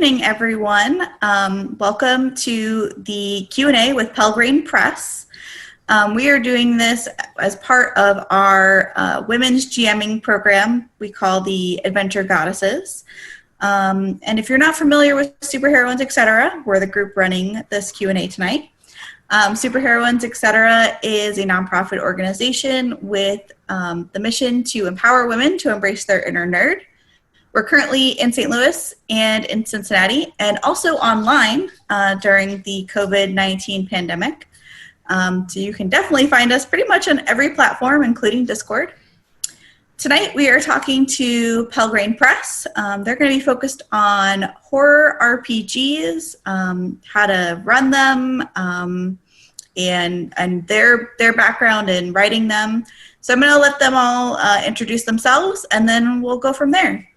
evening, everyone. Welcome to the Q&A with Pelgrane Press. We are doing this as part of our women's GMing program we call the Adventure Goddesses. And if you're not familiar with Superheroines, etc., we're the group running this Q&A tonight. Superheroines, etc. is a nonprofit organization with the mission to empower women to embrace their inner nerd. We're currently in St. Louis and in Cincinnati, and also online during the COVID-19 pandemic. So you can definitely find us pretty much on every platform, including Discord. Tonight we are talking to Pelgrane Press. They're going to be focused on horror RPGs, how to run them, and their background in writing them. So I'm going to let them all introduce themselves, and then we'll go from there.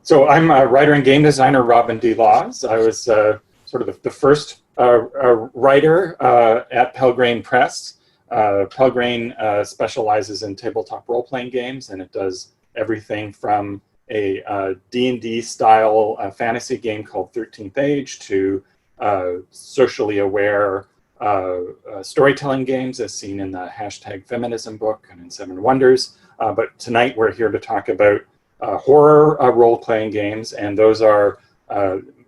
So I'm a writer and game designer, Robin D. Laws. I was sort of the first writer at Pelgrane Press. Pelgrane specializes in tabletop role-playing games, and it does everything from a D&D style fantasy game called 13th Age to socially aware storytelling games as seen in the #Feminism book and in Seven Wonders. But tonight we're here to talk about horror role-playing games, and those are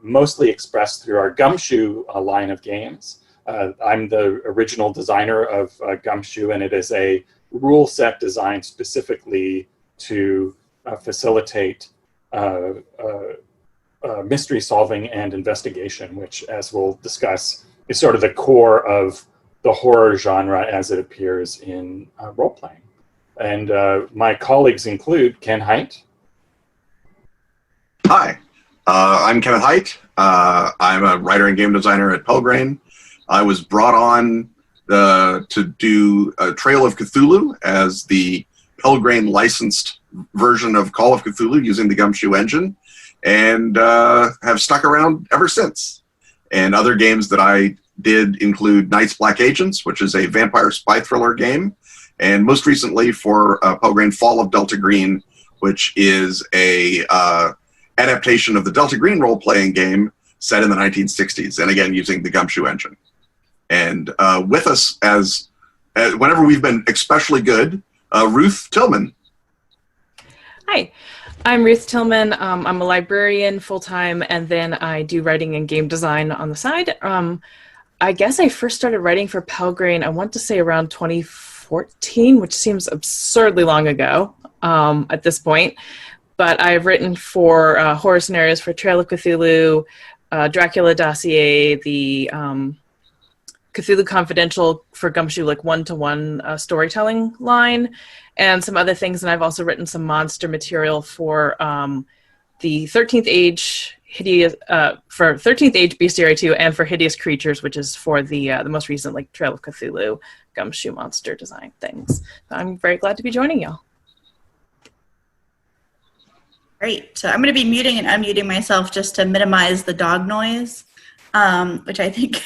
mostly expressed through our Gumshoe line of games. I'm the original designer of Gumshoe, and it is a rule set designed specifically to facilitate mystery solving and investigation, which, as we'll discuss, is sort of the core of the horror genre as it appears in role-playing. And my colleagues include Ken Hite. Hi, I'm Kenneth Hite. I'm a writer and game designer at Pelgrane. I was brought on to do a Trail of Cthulhu as the Pelgrane licensed version of Call of Cthulhu using the Gumshoe engine, and have stuck around ever since. And other games that I did include Night's Black Agents, which is a vampire spy thriller game, and most recently for Pelgrane Fall of Delta Green, which is a adaptation of the Delta Green role-playing game set in the 1960s, and again using the Gumshoe engine. And with us, as whenever we've been especially good, Ruth Tillman. Hi, I'm Ruth Tillman. I'm a librarian full-time, and then I do writing and game design on the side. I guess I first started writing for Pelgrane, I want to say around 2014, which seems absurdly long ago at this point. But I've written for horror scenarios for Trail of Cthulhu, Dracula Dossier, the Cthulhu Confidential for Gumshoe, like one-to-one storytelling line, and some other things. And I've also written some monster material for the 13th Age for 13th Age Bestiary 2, and for Hideous Creatures, which is for the most recent like Trail of Cthulhu Gumshoe monster design things. So I'm very glad to be joining y'all. Great. So I'm going to be muting and unmuting myself just to minimize the dog noise, which I think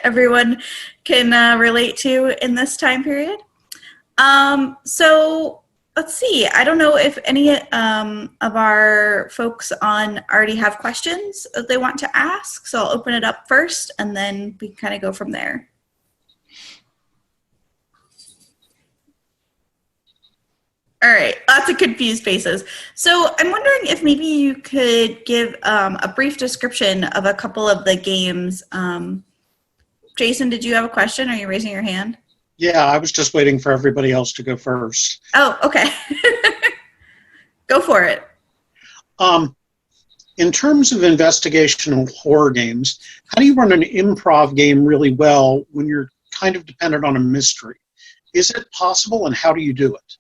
everyone can relate to in this time period. So let's see. I don't know if any of our folks on already have questions that they want to ask. So I'll open it up first, and then we can kind of go from there. All right, lots of confused faces. So I'm wondering if maybe you could give a brief description of a couple of the games. Jason, did you have a question? Are you raising your hand? Yeah, I was just waiting for everybody else to go first. Oh, okay. Go for it. In terms of investigational horror games, how do you run an improv game really well when you're kind of dependent on a mystery? Is it possible, and how do you do it?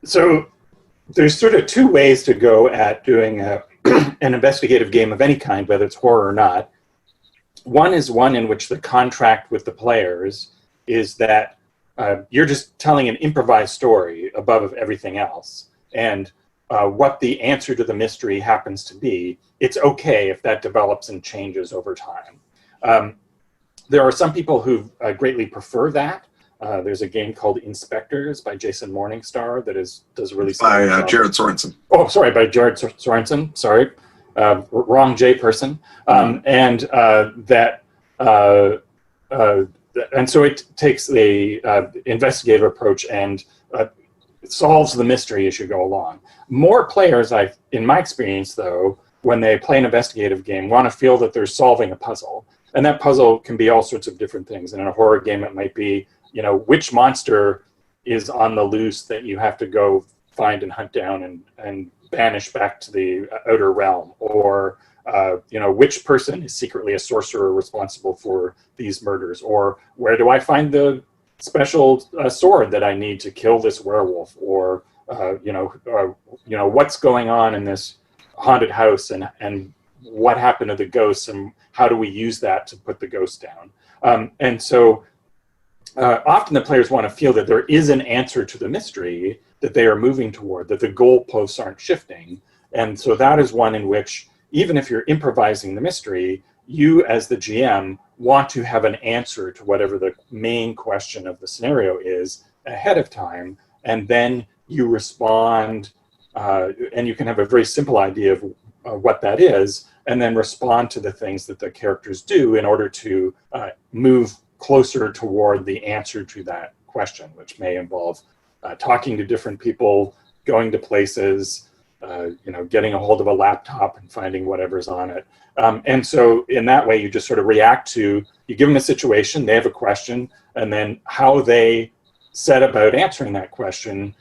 So there's sort of two ways to go at doing an investigative game of any kind, whether it's horror or not. One is one in which the contract with the players is that you're just telling an improvised story above everything else. And what the answer to the mystery happens to be, it's okay if that develops and changes over time. There are some people who greatly prefer that. There's a game called Inspectors by Jason Morningstar that does really By job. Jared Sorensen. Oh, sorry, by Jared Sorensen. Sorry, wrong J person. And so it takes the investigative approach and it solves the mystery as you go along. More players, in my experience, though, when they play an investigative game, want to feel that they're solving a puzzle. And that puzzle can be all sorts of different things. And in a horror game, it might be, which monster is on the loose that you have to go find and hunt down and banish back to the outer realm. Or, which person is secretly a sorcerer responsible for these murders? Or where do I find the special sword that I need to kill this werewolf? Or, what's going on in this haunted house and what happened to the ghosts and how do we use that to put the ghost down? And so often the players want to feel that there is an answer to the mystery that they are moving toward, that the goalposts aren't shifting. And so that is one in which, even if you're improvising the mystery, you as the GM want to have an answer to whatever the main question of the scenario is ahead of time. And then you respond, and you can have a very simple idea of what that is, and then respond to the things that the characters do in order to move closer toward the answer to that question, which may involve talking to different people, going to places, getting a hold of a laptop and finding whatever's on it. And so in that way, you just sort of react to, you give them a situation, they have a question, and then how they set about answering that question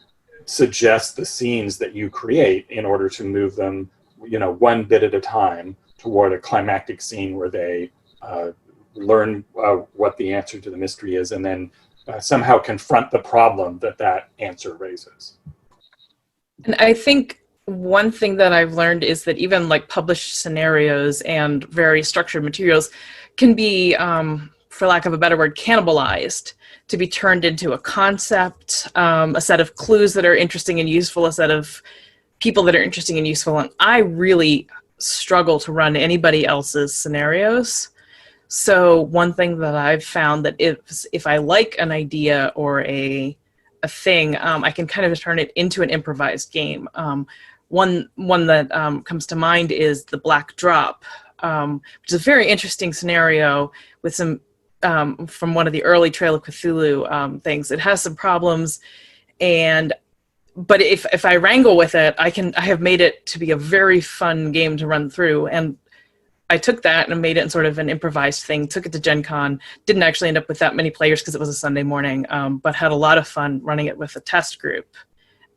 suggests the scenes that you create in order to move them, one bit at a time toward a climactic scene where they learn what the answer to the mystery is, and then somehow confront the problem that answer raises. And I think one thing that I've learned is that even like published scenarios and very structured materials can be, for lack of a better word, cannibalized to be turned into a concept, a set of clues that are interesting and useful, a set of people that are interesting and useful. And I really struggle to run anybody else's scenarios. So one thing that I've found that if I like an idea or a thing, I can kind of turn it into an improvised game. One that comes to mind is the Black Drop, which is a very interesting scenario with some from one of the early Trail of Cthulhu things. It has some problems, but if I wrangle with it, I have made it to be a very fun game to run through. And I took that and made it in sort of an improvised thing, took it to Gen Con, didn't actually end up with that many players because it was a Sunday morning, but had a lot of fun running it with a test group.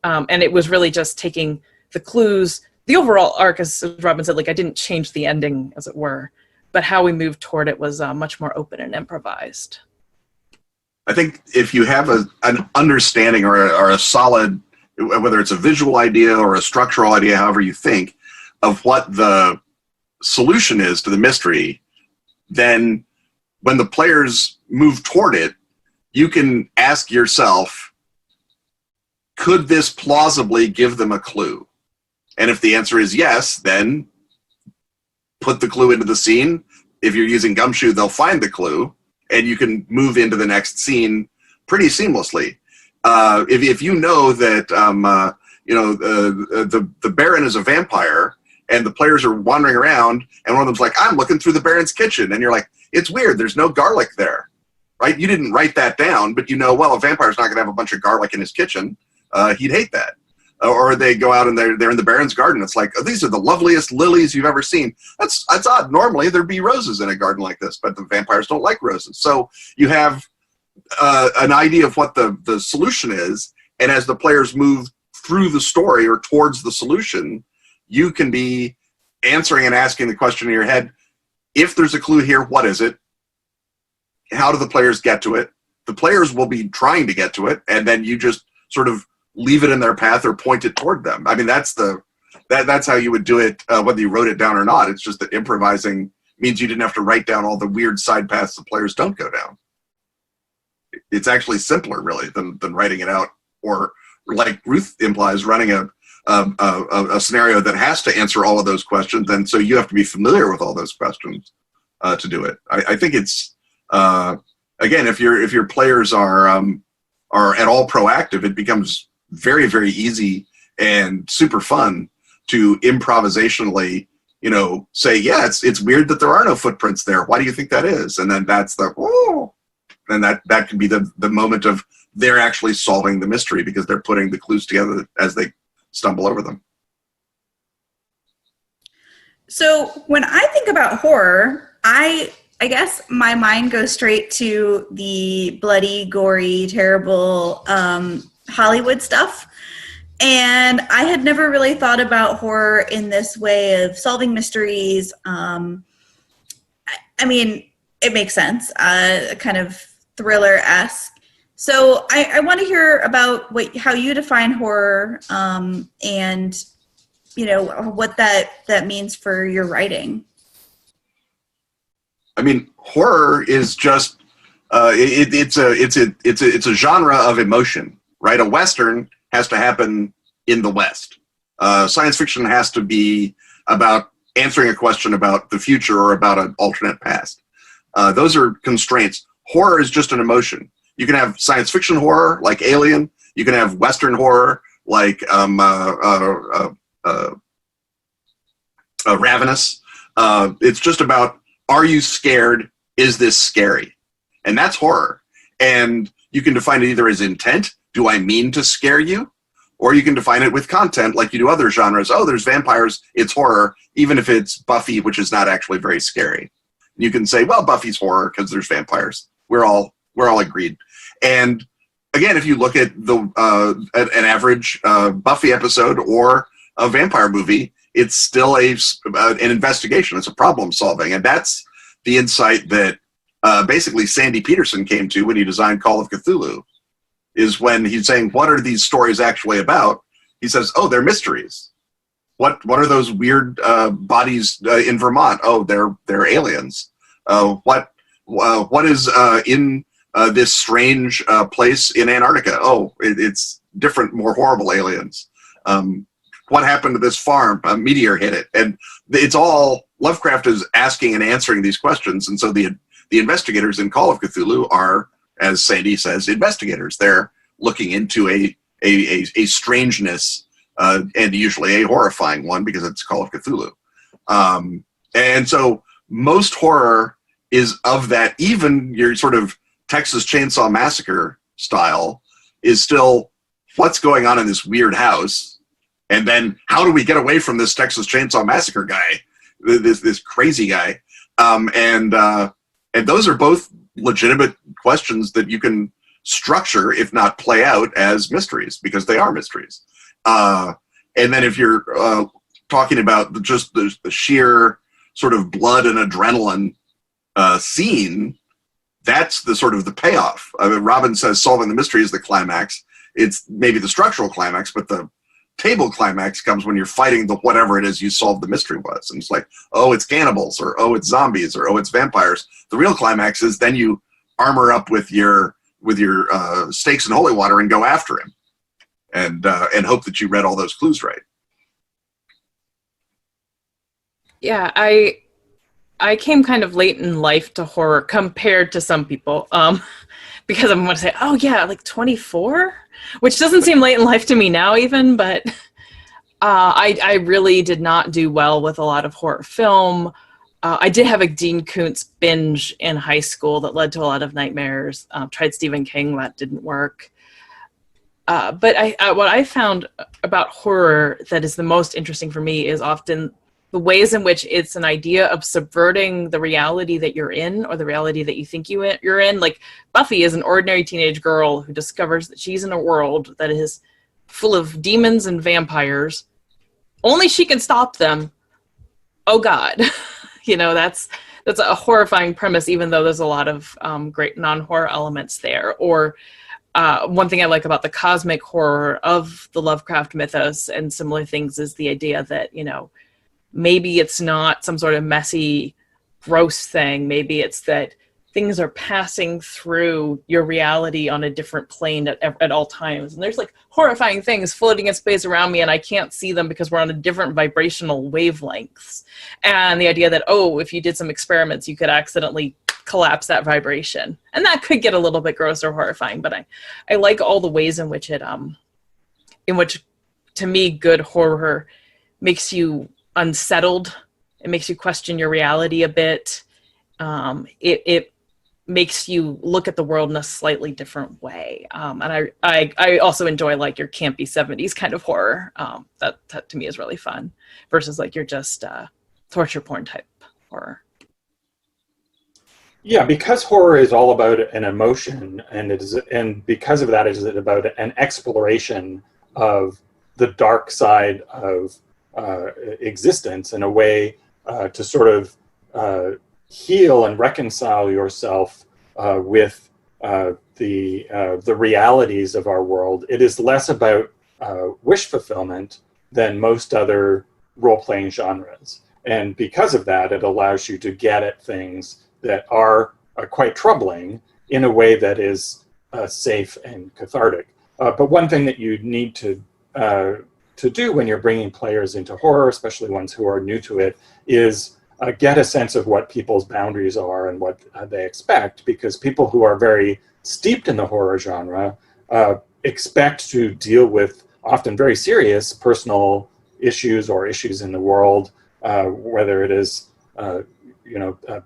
And it was really just taking the clues, the overall arc, as Robin said, I didn't change the ending, as it were, but how we moved toward it was much more open and improvised. I think if you have an understanding or a solid, whether it's a visual idea or a structural idea, however you think, of what the solution is to the mystery, then when the players move toward it, you can ask yourself, could this plausibly give them a clue? And if the answer is yes, then put the clue into the scene. If you're using Gumshoe, they'll find the clue, and you can move into the next scene pretty seamlessly. If you know that the Baron is a vampire, and the players are wandering around, and one of them's like, I'm looking through the Baron's kitchen, and you're like, it's weird, there's no garlic there, right? You didn't write that down, but well, a vampire's not going to have a bunch of garlic in his kitchen. He'd hate that. Or they go out and they're in the Baron's garden. It's like, oh, these are the loveliest lilies you've ever seen. That's odd. Normally there'd be roses in a garden like this, but the vampires don't like roses. So you have an idea of what the solution is, and as the players move through the story or towards the solution, you can be answering and asking the question in your head, if there's a clue here, what is it? How do the players get to it? The players will be trying to get to it, and then you just sort of leave it in their path or point it toward them. I mean, that's how you would do it, whether you wrote it down or not. It's just that improvising means you didn't have to write down all the weird side paths the players don't go down. It's actually simpler, really, than writing it out, or like Ruth implies, running a scenario that has to answer all of those questions, and so you have to be familiar with all those questions to do it. I think it's again, if your players are at all proactive, it becomes very, very easy and super fun to improvisationally, say, yeah, it's weird that there are no footprints there. Why do you think that is? And then that's then that can be the moment of they're actually solving the mystery because they're putting the clues together as they stumble over them. So when I think about horror, I guess my mind goes straight to the bloody, gory, terrible Hollywood stuff. And I had never really thought about horror in this way of solving mysteries. I mean, it makes sense, kind of thriller-esque. So I want to hear about how you define horror and what that means for your writing. I mean, horror is just it's a genre of emotion, right? A Western has to happen in the West. Science fiction has to be about answering a question about the future or about an alternate past. Those are constraints. Horror is just an emotion. You can have science fiction horror like Alien. You can have Western horror like Ravenous. It's just about, are you scared? Is this scary? And that's horror. And you can define it either as intent, do I mean to scare you? Or you can define it with content like you do other genres. Oh, there's vampires, it's horror, even if it's Buffy, which is not actually very scary. You can say, well, Buffy's horror because there's vampires. We're all agreed. And again, if you look at an average Buffy episode or a vampire movie, it's still an investigation. It's a problem solving. And that's the insight that basically Sandy Peterson came to when he designed Call of Cthulhu, is when he's saying, what are these stories actually about? He says, oh, they're mysteries. What are those weird bodies in Vermont? Oh, they're aliens. What is in this strange place in Antarctica? Oh, it's different, more horrible aliens. What happened to this farm? A meteor hit it. And it's all, Lovecraft is asking and answering these questions. And so the investigators in Call of Cthulhu are, as Sandy says, investigators. They're looking into a strangeness, and usually a horrifying one because it's Call of Cthulhu. And so most horror is of that, even your sort of Texas Chainsaw Massacre style is still what's going on in this weird house. And then how do we get away from this Texas Chainsaw Massacre guy, this crazy guy? And those are both legitimate questions that you can structure, if not play out, as mysteries, because they are mysteries. And then if you're talking about just the sheer sort of blood and adrenaline scene, that's the sort of the payoff. I mean, Robin says solving the mystery is the climax. It's maybe the structural climax, but the table climax comes when you're fighting the whatever it is you solved the mystery was. And it's like, oh, it's cannibals, or oh, it's zombies, or oh, it's vampires. The real climax is then you armor up with your stakes and holy water and go after him, and hope that you read all those clues right. Yeah, I came kind of late in life to horror compared to some people, because I'm going to say, oh yeah, like 24, which doesn't seem late in life to me now even, but I really did not do well with a lot of horror film. I did have a Dean Koontz binge in high school that led to a lot of nightmares. Tried Stephen King, that didn't work. But what I found about horror that is the most interesting for me is often the ways in which it's an idea of subverting the reality that you're in, or the reality that you think you're in. Like Buffy is an ordinary teenage girl who discovers that she's in a world that is full of demons and vampires. Only she can stop them. Oh God. That's a horrifying premise, even though there's a lot of great non-horror elements there. Or one thing I like about the cosmic horror of the Lovecraft mythos and similar things is the idea that, maybe it's not some sort of messy, gross thing. Maybe it's that things are passing through your reality on a different plane at all times. And there's like horrifying things floating in space around me, and I can't see them because we're on a different vibrational wavelengths. And the idea that, oh, if you did some experiments, you could accidentally collapse that vibration. And that could get a little bit gross or horrifying, but I like all the ways in which to me, good horror makes you unsettled. It makes you question your reality a bit. It makes you look at the world in a slightly different way. And I also enjoy like your campy 70s kind of horror. That to me is really fun versus like your just torture porn type horror. Yeah, because horror is all about an emotion, and because of that, it is about an exploration of the dark side of existence in a way to sort of heal and reconcile yourself with the realities of our world. It is less about wish fulfillment than most other role-playing genres. And because of that, it allows you to get at things that are quite troubling in a way that is safe and cathartic. But one thing that you need to do when you're bringing players into horror, especially ones who are new to it, is get a sense of what people's boundaries are and what they expect, because people who are very steeped in the horror genre expect to deal with often very serious personal issues or issues in the world, whether it is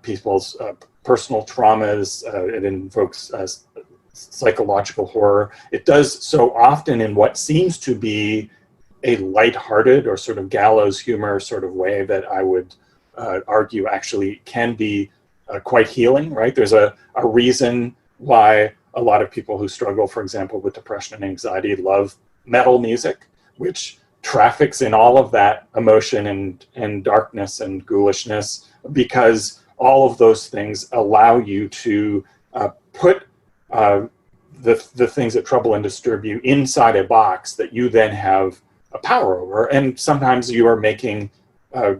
people's personal traumas. It invokes psychological horror. It does so often in what seems to be a lighthearted or sort of gallows humor sort of way that I would argue actually can be quite healing, right? There's a reason why a lot of people who struggle, for example, with depression and anxiety love metal music, which traffics in all of that emotion and darkness and ghoulishness, because all of those things allow you to put the things that trouble and disturb you inside a box that you then have a power over. And sometimes you are making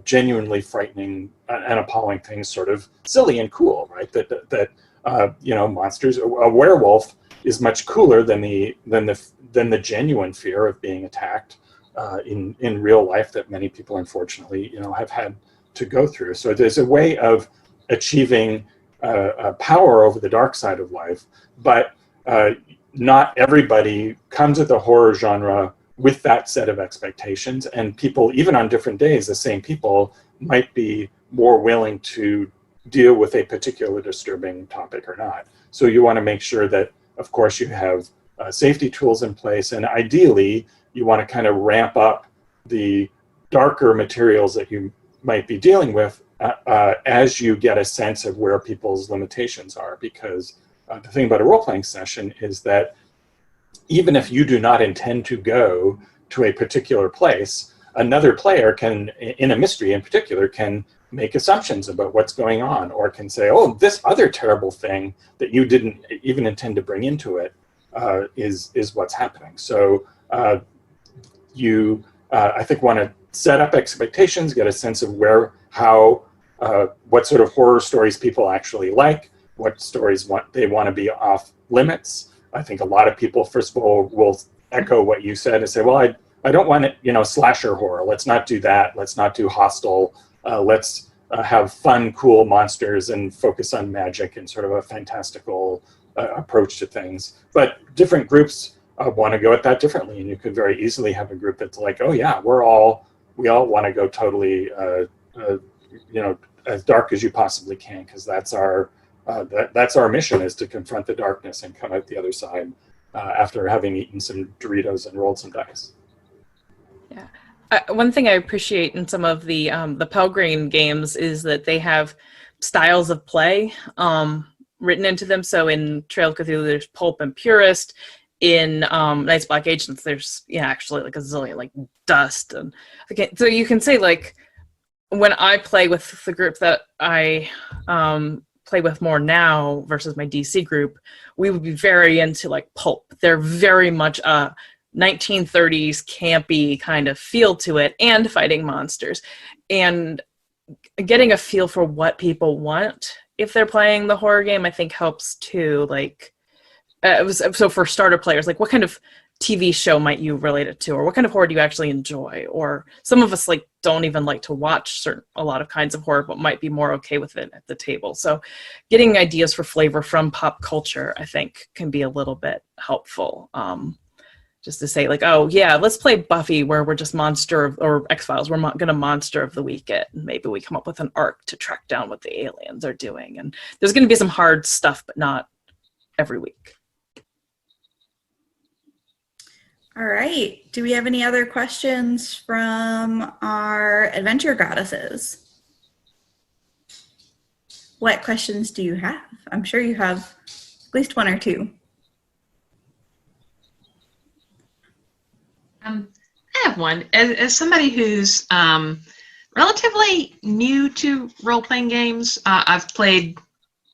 genuinely frightening and appalling things sort of silly and cool, right? That monsters. A werewolf is much cooler than the genuine fear of being attacked in real life that many people unfortunately have had to go through. So there's a way of achieving power over the dark side of life, but not everybody comes at the horror genre with that set of expectations, and people, even on different days, the same people might be more willing to deal with a particular disturbing topic or not. So you want to make sure that, of course, you have safety tools in place, and ideally you want to kind of ramp up the darker materials that you might be dealing with as you get a sense of where people's limitations are. Because the thing about a role-playing session is that even if you do not intend to go to a particular place, another player can, in a mystery in particular, can make assumptions about what's going on, or can say, oh, this other terrible thing that you didn't even intend to bring into it is what's happening. So you, I think, want to set up expectations, get a sense of what sort of horror stories people actually like, what stories they want to be off limits. I think a lot of people, first of all, will echo what you said and say, well, I don't want it, slasher horror. Let's not do that. Let's not do Hostel. Let's have fun, cool monsters and focus on magic and sort of a fantastical approach to things. But different groups want to go at that differently. And you could very easily have a group that's like, oh yeah, we all want to go totally, as dark as you possibly can, because that's our mission, is to confront the darkness and come out the other side after having eaten some Doritos and rolled some dice. Yeah. One thing I appreciate in some of the Pelgrane games is that they have styles of play written into them. So in Trail of Cthulhu, there's Pulp and Purist. In Night's Black Agents, there's actually like a zillion, like Dust. And so you can say, like, when I play with the group that I play with more now versus my DC group, we would be very into like Pulp. They're very much a 1930s campy kind of feel to it, and fighting monsters, and getting a feel for what people want if they're playing the horror game, I think helps too. Like, so for starter players, like, what kind of TV show might you relate it to, or what kind of horror do you actually enjoy? Or some of us like don't even like to watch a lot of kinds of horror, but might be more okay with it at the table. So getting ideas for flavor from pop culture, I think, can be a little bit helpful. Just to say like, oh yeah, let's play Buffy where we're just or X-Files, we're gonna monster of the week it, and maybe we come up with an arc to track down what the aliens are doing. And there's gonna be some hard stuff, but not every week. All right. Do we have any other questions from our adventure goddesses? What questions do you have? I'm sure you have at least one or two. I have one. As somebody who's relatively new to role-playing games, I've played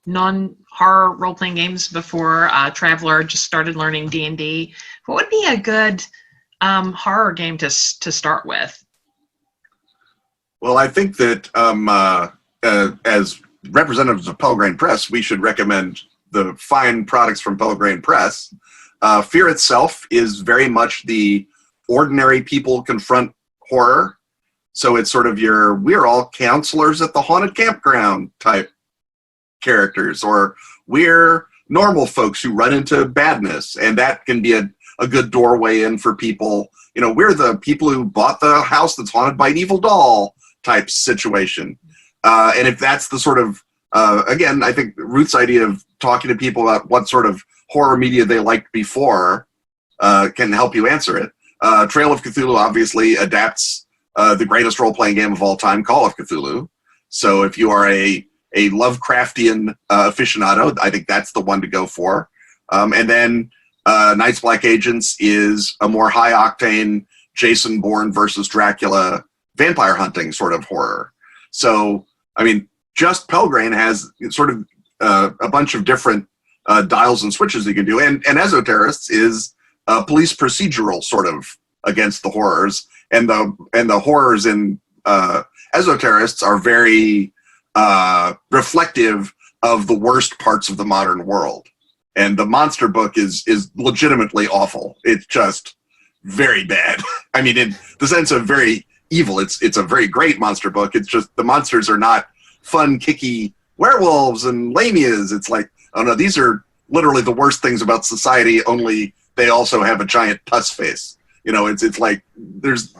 non-horror role-playing games before. Traveler just started learning D&D. What would be a good horror game to start with? Well, I think that as representatives of Pelgrane Press, we should recommend the fine products from Pelgrane Press. Fear itself is very much the ordinary people confront horror. So it's sort of we're all counselors at the haunted campground type characters, or we're normal folks who run into badness, and that can be a good doorway in for people. We're the people who bought the house that's haunted by an evil doll type situation. And if that's the sort of, again, I think Ruth's idea of talking to people about what sort of horror media they liked before can help you answer it. Trail of Cthulhu obviously adapts the greatest role-playing game of all time, Call of Cthulhu. So if you are a Lovecraftian aficionado, I think that's the one to go for. And then Night's Black Agents is a more high-octane Jason Bourne versus Dracula vampire hunting sort of horror. So, I mean, just Pelgrane has sort of a bunch of different dials and switches you can do. And Esoterrorists is a police procedural sort of against the horrors. And the horrors in Esoterrorists are very reflective of the worst parts of the modern world. And the monster book is legitimately awful. It's just very bad. I mean, in the sense of very evil, it's a very great monster book. It's just the monsters are not fun, kicky werewolves and lamias. It's like, oh no, these are literally the worst things about society, only they also have a giant pus face. It's like there's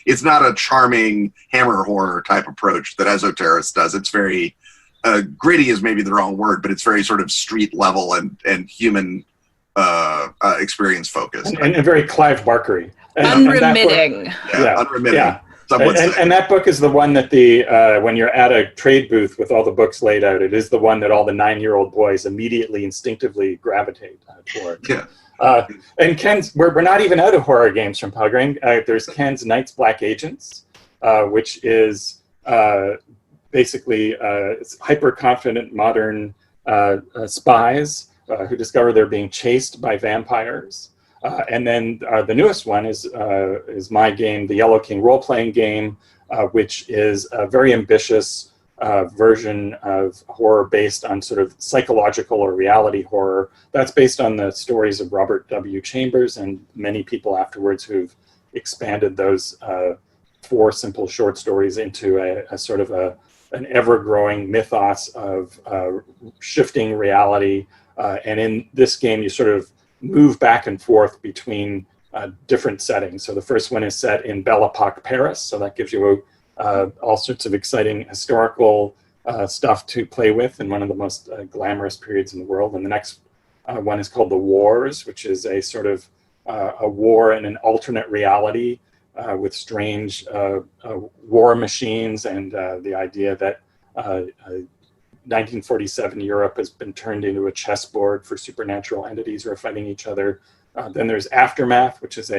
it's not a charming hammer horror type approach that Esoterrorists does. It's very gritty is maybe the wrong word, but it's very sort of street level and human experience focused. And very Clive Barkery. Unremitting. Unremitting. Yeah. And that book is the one that when you're at a trade booth with all the books laid out, it is the one that all the 9-year-old boys immediately instinctively gravitate toward. Yeah. And Ken's, we're not even out of horror games from Pelgrane. There's Ken's Night's Black Agents, which is basically hyper-confident modern spies who discover they're being chased by vampires. And then the newest one is my game, the Yellow King role-playing game, which is a very ambitious version of horror based on sort of psychological or reality horror. That's based on the stories of Robert W. Chambers and many people afterwards who've expanded those 4 simple short stories into a sort of an ever-growing mythos of shifting reality. And in this game, you sort of move back and forth between different settings. So the first one is set in Belle Epoque Paris, so that gives you all sorts of exciting historical stuff to play with in one of the most glamorous periods in the world. And the next one is called The Wars, which is a sort of a war in an alternate reality with strange war machines and the idea that 1947 Europe has been turned into a chessboard for supernatural entities who are fighting each other. Then there's Aftermath, which is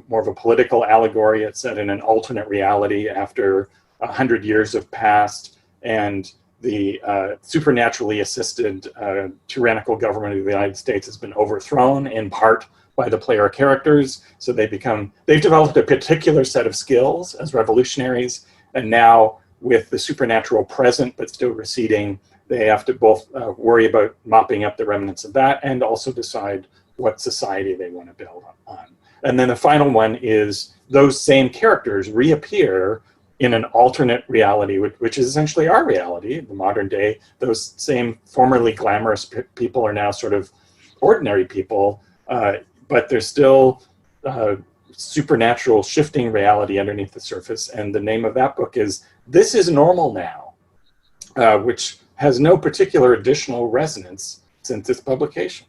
more of a political allegory. It's set in an alternate reality after 100 years have passed, and the supernaturally assisted tyrannical government of the United States has been overthrown in part by the player characters. So they've developed a particular set of skills as revolutionaries, and now with the supernatural present but still receding, they have to both worry about mopping up the remnants of that and also decide what society they want to build on. And then the final one is those same characters reappear in an alternate reality, which is essentially our reality, the modern day. Those same formerly glamorous people are now sort of ordinary people, but there's still supernatural shifting reality underneath the surface. And the name of that book is This Is Normal Now, which has no particular additional resonance since its publication.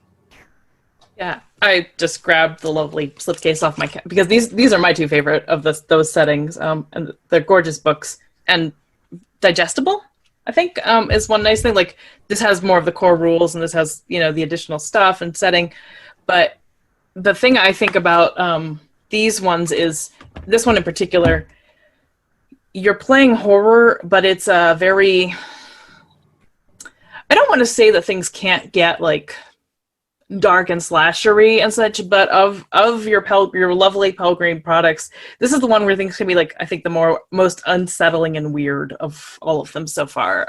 Yeah, I just grabbed the lovely slipcase off my because these are my two favorite of those settings, and they're gorgeous books and digestible. I think is one nice thing. Like this has more of the core rules, and this has the additional stuff and setting. But the thing I think about these ones is this one in particular. You're playing horror, but it's a very. I don't want to say that things can't get like dark and slashery and such, but of your lovely Pelgrane products, this is the one where things can be like, I think, the most unsettling and weird of all of them so far.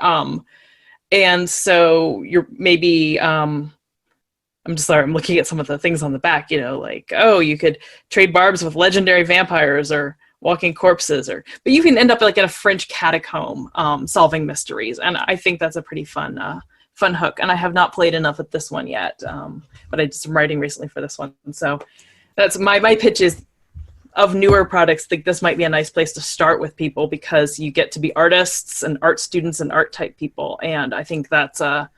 And so you're maybe I'm just sorry, I'm looking at some of the things on the back, like, oh, you could trade barbs with legendary vampires or walking corpses, but you can end up like in a French catacomb solving mysteries, and I think that's a pretty fun hook. And I have not played enough at this one yet, but I did some writing recently for this one, so that's my pitch is of newer products. I think this might be a nice place to start with people because you get to be artists and art students and art type people, and I think that's a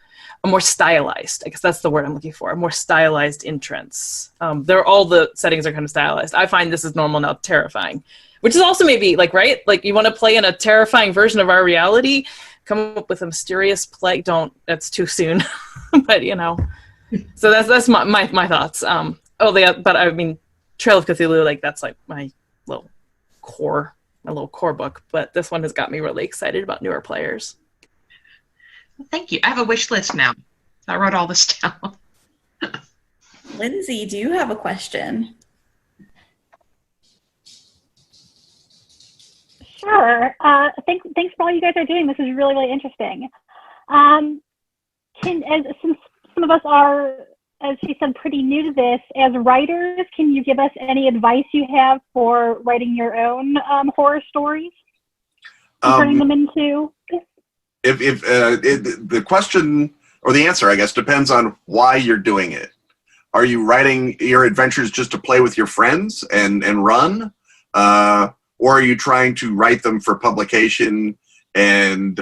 more stylized, I guess that's the word I'm looking for, a more stylized entrance. All the settings are kind of stylized. I find This Is Normal Now terrifying, which is also maybe like, right? Like you want to play in a terrifying version of our reality, come up with a mysterious play. That's too soon, but so that's my thoughts. But I mean, Trail of Cthulhu, like that's like my little core book, but this one has got me really excited about newer players. Thank you. I have a wish list now. I wrote all this down. Lindsay, do you have a question? Sure. Thanks for all you guys are doing. This is really, really interesting. Since some of us are, as she said, pretty new to this, as writers, can you give us any advice you have for writing your own horror stories and turning them into? If the question or the answer, I guess, depends on why you're doing it. Are you writing your adventures just to play with your friends and run? Or are you trying to write them for publication and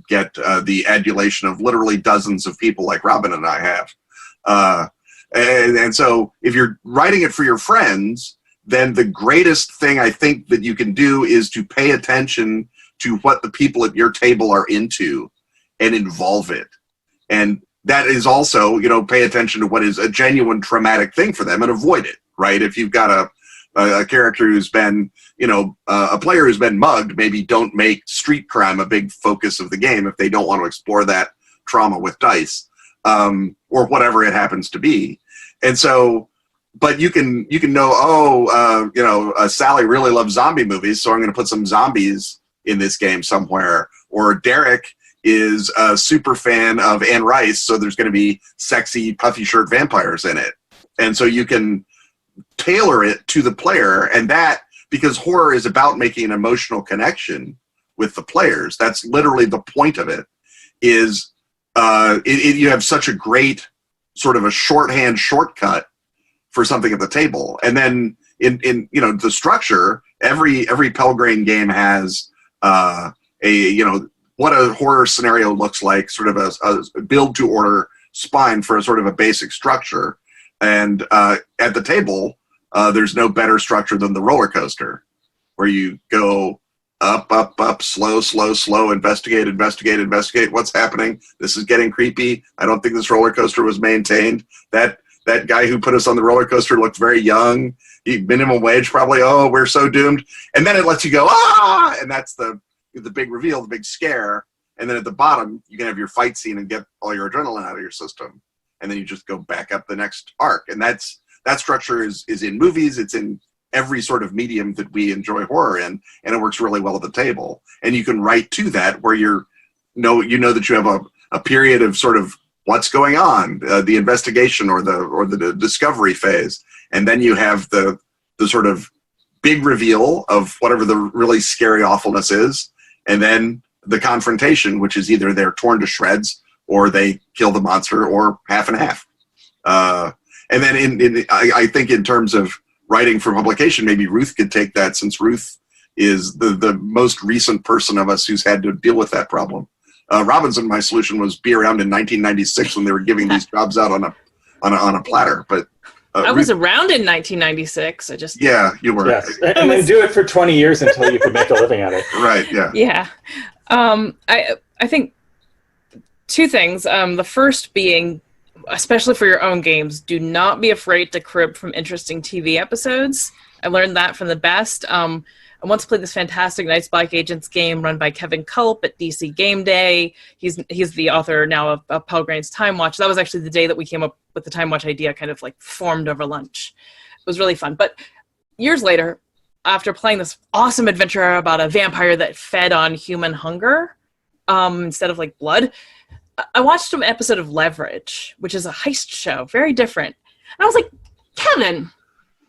get the adulation of literally dozens of people like Robin and I have? And so if you're writing it for your friends, then the greatest thing I think that you can do is to pay attention to what the people at your table are into and involve it. And that is also, pay attention to what is a genuine traumatic thing for them and avoid it, right? If you've got a character who's been, a player who's been mugged, maybe don't make street crime a big focus of the game if they don't want to explore that trauma with dice, or whatever it happens to be. And so, but you can know, Sally really loves zombie movies, so I'm going to put some zombies in this game somewhere. Or Derek is a super fan of Anne Rice, so there's going to be sexy puffy shirt vampires in it. And so you can tailor it to the player, and that, because horror is about making an emotional connection with the players, that's literally the point of it, is you have such a great sort of a shorthand shortcut for something at the table. And then in the structure, every Pelgrane game has what a horror scenario looks like, sort of a build to order spine for a sort of a basic structure. And at the table, there's no better structure than the roller coaster, where you go up, up, up, slow, slow, slow, investigate, investigate, investigate. What's happening? This is getting creepy. I don't think this roller coaster was maintained. That guy who put us on the roller coaster looked very young. Minimum wage, probably. Oh, we're so doomed. And then it lets you go, ah! And that's the big reveal, the big scare. And then at the bottom, you can have your fight scene and get all your adrenaline out of your system. And then you just go back up the next arc. And that structure is in movies. It's in every sort of medium that we enjoy horror in, and it works really well at the table. And you can write to that where you know that you have a period of sort of what's going on, the investigation or the discovery phase, and then you have the sort of big reveal of whatever the really scary awfulness is, and then the confrontation, which is either they're torn to shreds or they kill the monster, or half and half. And then I think in terms of writing for publication, maybe Ruth could take that, since Ruth is the most recent person of us who's had to deal with that problem. Robinson, my solution was be around in 1996 when they were giving these jobs out on a platter. But I was around in 1996. Yeah, you were. Yes, and then do it for 20 years until you could make a living at it. Right. Yeah. Yeah. I think two things. The first being, especially for your own games, do not be afraid to crib from interesting TV episodes. I learned that from the best. I once played this fantastic Knights Black Agents game run by Kevin Culp at DC Game Day. He's the author now of Pelgrane's Time Watch. That was actually the day that we came up with the Time Watch idea, kind of like formed over lunch. It was really fun. But years later, after playing this awesome adventure about a vampire that fed on human hunger instead of like blood, I watched an episode of Leverage, which is a heist show, very different. And I was like, Kevin,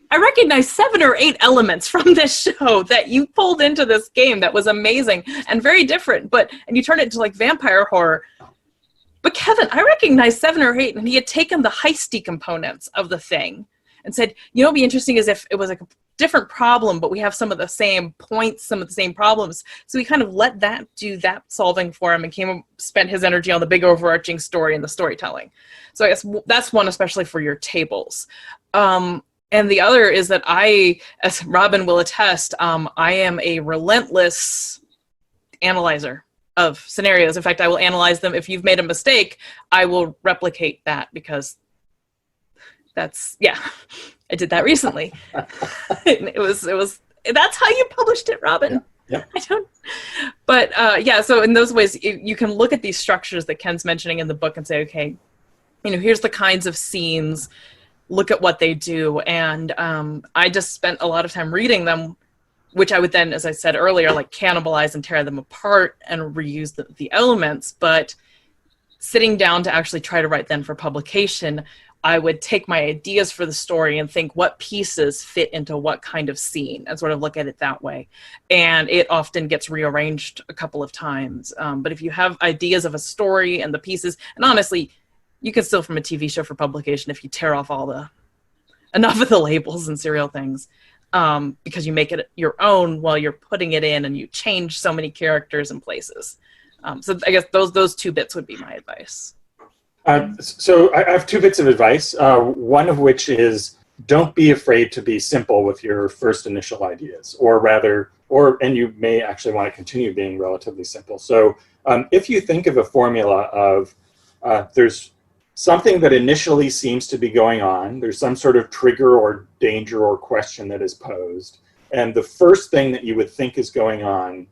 I recognize 7 or 8 elements from this show that you pulled into this game that was amazing and very different, and you turn it into like vampire horror. But Kevin, I recognize 7 or 8, and he had taken the heisty components of the thing and said, you know, what'd be interesting is if it was a different problem, but we have some of the same points, some of the same problems. So we kind of let that do that solving for him and spent his energy on the big overarching story and the storytelling. So I guess that's one, especially for your tables. And the other is that I, as Robin will attest, I am a relentless analyzer of scenarios. In fact, I will analyze them. If you've made a mistake, I will replicate that, because that's, yeah, I did that recently. It was, that's how you published it, Robin. Yeah. I don't, but yeah, so in those ways, you can look at these structures that Ken's mentioning in the book and say, okay, you know, here's the kinds of scenes, look at what they do. And I just spent a lot of time reading them, which I would then, as I said earlier, like cannibalize and tear them apart and reuse the elements. But sitting down to actually try to write then for publication, I would take my ideas for the story and think what pieces fit into what kind of scene and sort of look at it that way. And it often gets rearranged a couple of times. But if you have ideas of a story and the pieces, and honestly, you can still from a TV show for publication if you tear off enough of the labels and serial things, because you make it your own while you're putting it in, and you change so many characters and places. So I guess those 2 bits would be my advice. So I have 2 bits of advice. One of which is, don't be afraid to be simple with your first initial ideas, and you may actually want to continue being relatively simple. So if you think of a formula of there's something that initially seems to be going on, there's some sort of trigger or danger or question that is posed, and the first thing that you would think is going on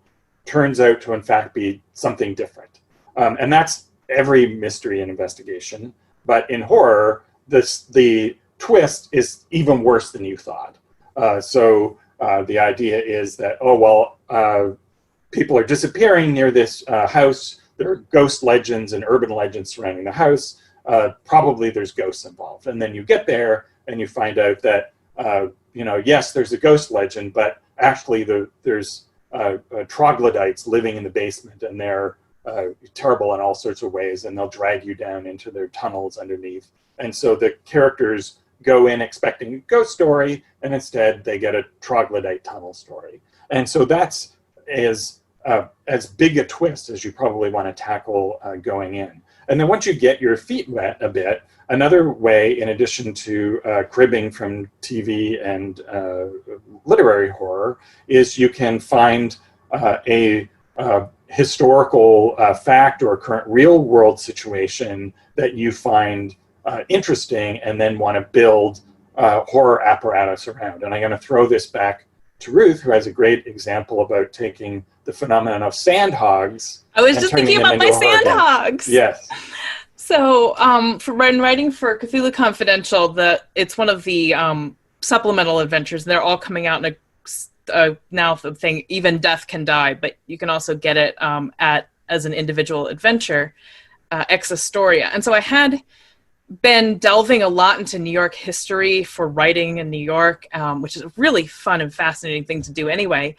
turns out to in fact be something different. And that's every mystery and investigation. But in horror, the twist is even worse than you thought. So the idea is that, people are disappearing near this house. There are ghost legends and urban legends surrounding the house. Probably there's ghosts involved. And then you get there and you find out that, yes, there's a ghost legend, but actually there's troglodytes living in the basement, and they're terrible in all sorts of ways, and they'll drag you down into their tunnels underneath. And so the characters go in expecting a ghost story, and instead they get a troglodyte tunnel story. And so that's as big a twist as you probably want to tackle going in. And then once you get your feet wet a bit, another way, in addition to cribbing from TV and literary horror, is you can find a historical fact or current real world situation that you find interesting and then want to build horror apparatus around. And I'm going to throw this back to Ruth, who has a great example about taking the phenomenon of sandhogs. I was just thinking about my sandhogs. Yes. So for writing for Cthulhu Confidential, it's one of the supplemental adventures. They're all coming out in now the thing, Even Death Can Die, but you can also get it as an individual adventure. Ex Astoria. And so I had been delving a lot into New York history for writing in New York, which is a really fun and fascinating thing to do anyway.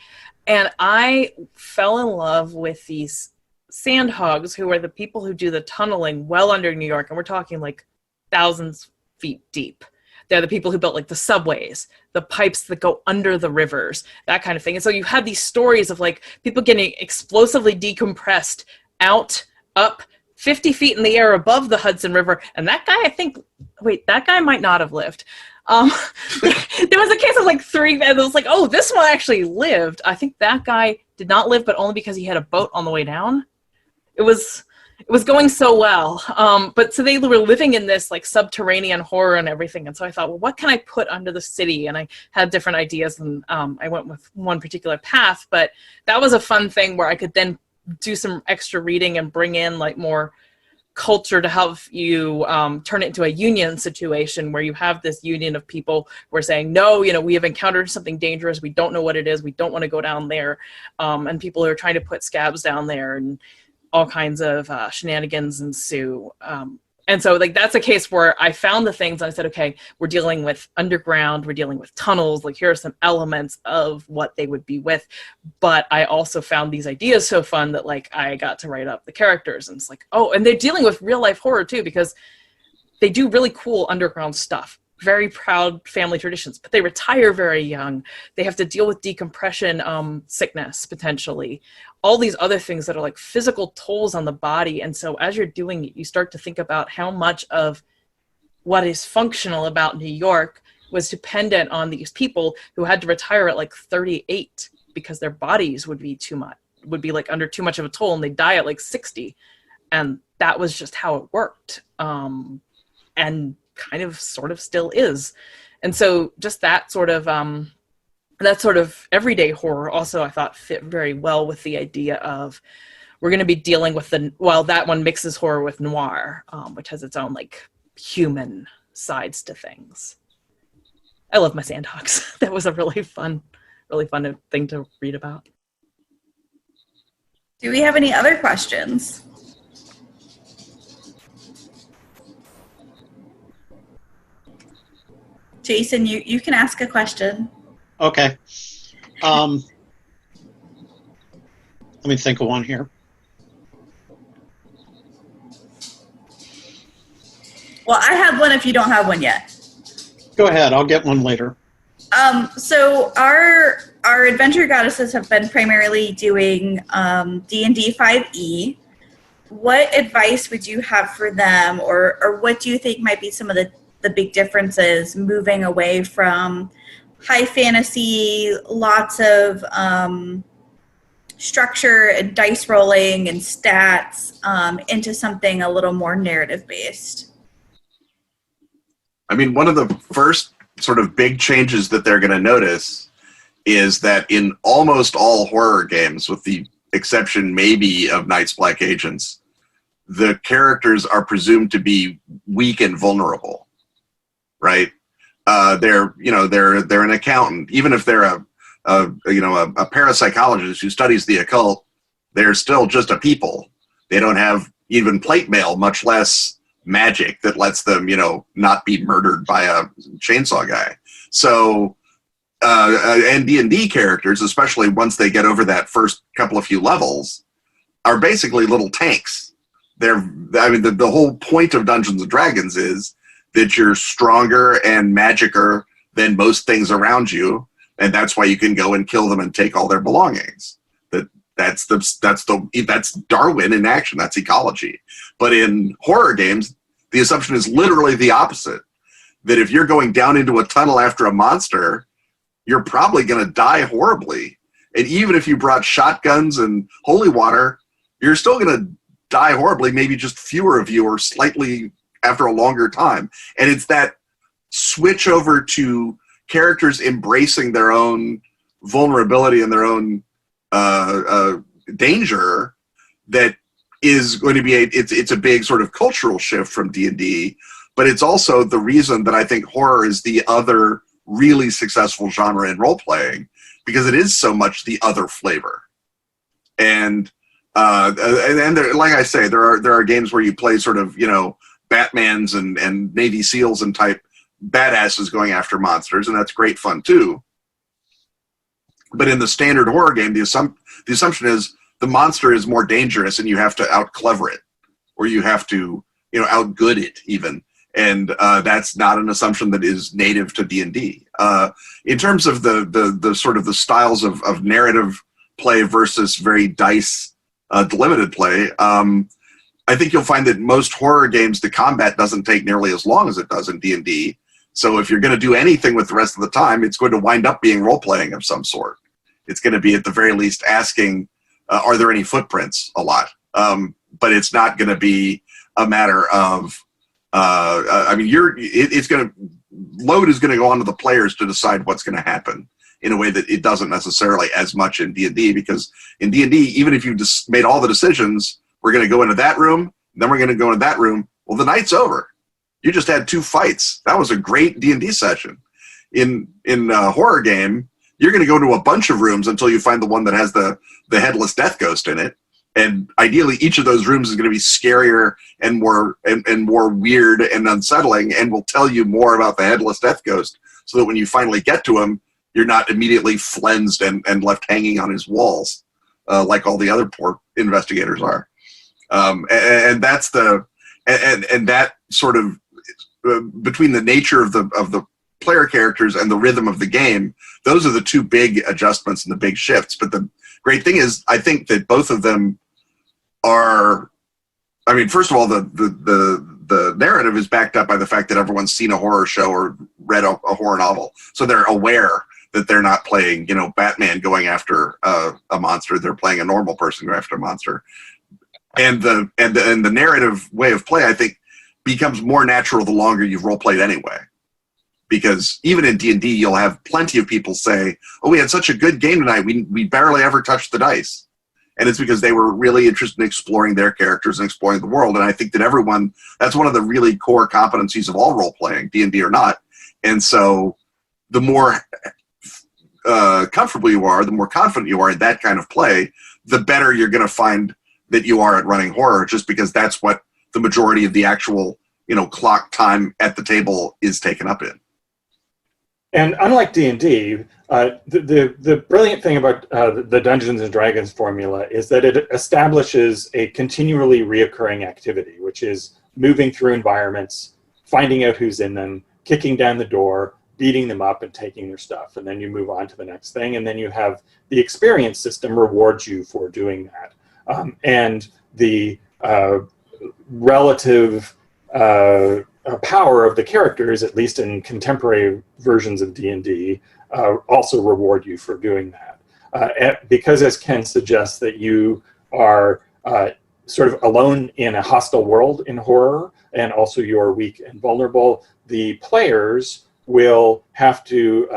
And I fell in love with these sandhogs, who are the people who do the tunneling well under New York. And we're talking like thousands feet deep. They're the people who built like the subways, the pipes that go under the rivers, that kind of thing. And so you have these stories of like people getting explosively decompressed out, up, 50 feet in the air above the Hudson River. And that guy, that guy might not have lived. There was a case of like 3, and it was like, oh, this one actually lived. I think that guy did not live, but only because he had a boat on the way down. It was going so well. But so they were living in this like subterranean horror and everything. And so I thought, well, what can I put under the city? And I had different ideas, and I went with one particular path, but that was a fun thing where I could then do some extra reading and bring in like more culture to help you turn it into a union situation where you have this union of people who are saying, no, we have encountered something dangerous. We don't know what it is. We don't want to go down there. And people are trying to put scabs down there, and all kinds of shenanigans ensue. And so like that's a case where I found the things and I said, okay, we're dealing with underground, we're dealing with tunnels, like here are some elements of what they would be with. But I also found these ideas so fun that like I got to write up the characters, and it's like, oh, and they're dealing with real life horror too, because they do really cool underground stuff. Very proud family traditions, but they retire very young. They have to deal with decompression, sickness, potentially. All these other things that are like physical tolls on the body. And so as you're doing it, you start to think about how much of what is functional about New York was dependent on these people who had to retire at like 38 because their bodies would be like under too much of a toll, and they die at like 60. And that was just how it worked. And kind of sort of still is. And so just that sort of everyday horror also I thought fit very well with the idea of we're going to be dealing with that one mixes horror with noir, which has its own like human sides to things. I love my sandhogs. That was a really fun thing to read about. Do we have any other questions? Jason, you can ask a question. Okay. Let me think of one here. Well, I have one if you don't have one yet. Go ahead. I'll get one later. So our adventure goddesses have been primarily doing D&D 5e. What advice would you have for them, or what do you think might be some of the big differences moving away from high fantasy, lots of structure and dice rolling and stats into something a little more narrative based? I mean, one of the first sort of big changes that they're going to notice is that in almost all horror games, with the exception maybe of Night's Black Agents, the characters are presumed to be weak and vulnerable. Right? They're an accountant. Even if they're a parapsychologist who studies the occult, they're still just a people. They don't have even plate mail, much less magic that lets them, not be murdered by a chainsaw guy. So, and D&D characters, especially once they get over that first couple of few levels, are basically little tanks. The whole point of Dungeons and Dragons is that you're stronger and magicer than most things around you, and that's why you can go and kill them and take all their belongings. That's Darwin in action. That's ecology. But in horror games, the assumption is literally the opposite. That if you're going down into a tunnel after a monster, you're probably going to die horribly. And even if you brought shotguns and holy water, you're still going to die horribly. Maybe just fewer of you, or slightly after a longer time. And it's that switch over to characters embracing their own vulnerability and their own danger that is going to be it's a big sort of cultural shift from D&D, but it's also the reason that I think horror is the other really successful genre in role-playing, because it is so much the other flavor. And And there, like I say, there are games where you play sort of, you know, Batmans and Navy SEALs and type badasses going after monsters, and that's great fun too. But in the standard horror game, the assumption is the monster is more dangerous, and you have to out clever it, or you have to, you know, out good it even. And that's not an assumption that is native to D&D. In terms of the sort of the styles of narrative play versus very dice delimited play, I think you'll find that most horror games, the combat doesn't take nearly as long as it does in D&D. So if you're going to do anything with the rest of the time, it's going to wind up being role-playing of some sort. It's going to be, at the very least, asking, are there any footprints a lot? But it's not going to be a matter of, I mean, it's going to, load is going to go on to the players to decide what's going to happen in a way that it doesn't necessarily as much in D&D, because in D&D, even if you just made all the decisions, we're going to go into that room, then we're going to go into that room, well, the night's over. You just had 2 fights. That was a great D&D session. In a horror game, you're going to go to a bunch of rooms until you find the one that has the headless death ghost in it. And ideally, each of those rooms is going to be scarier and more weird and unsettling, and will tell you more about the headless death ghost, so that when you finally get to him, you're not immediately flensed and left hanging on his walls, like all the other poor investigators are. And that's and that sort of, between the nature of the player characters and the rhythm of the game, those are the 2 big adjustments and the big shifts. But the great thing is, I think that both of them are, I mean, first of all, the narrative is backed up by the fact that everyone's seen a horror show or read a horror novel, so they're aware that they're not playing, you know, Batman going after a monster. They're playing a normal person going after a monster. And the narrative way of play, I think, becomes more natural the longer you've role played anyway. Because even in D&D, you'll have plenty of people say, "Oh, we had such a good game tonight. We barely ever touched the dice," and it's because they were really interested in exploring their characters and exploring the world. And I think that that's one of the really core competencies of all role playing, D&D or not. And so, the more comfortable you are, the more confident you are in that kind of play, the better you're going to find that you are at running horror, just because that's what the majority of the actual, you know, clock time at the table is taken up in. And unlike D&D, the brilliant thing about the Dungeons and Dragons formula is that it establishes a continually reoccurring activity, which is moving through environments, finding out who's in them, kicking down the door, beating them up and taking their stuff. And then you move on to the next thing. And then you have the experience system rewards you for doing that. And the relative power of the characters, at least in contemporary versions of D&D, also reward you for doing that. Because, as Ken suggests, that you are sort of alone in a hostile world in horror, and also you're weak and vulnerable, the players will have to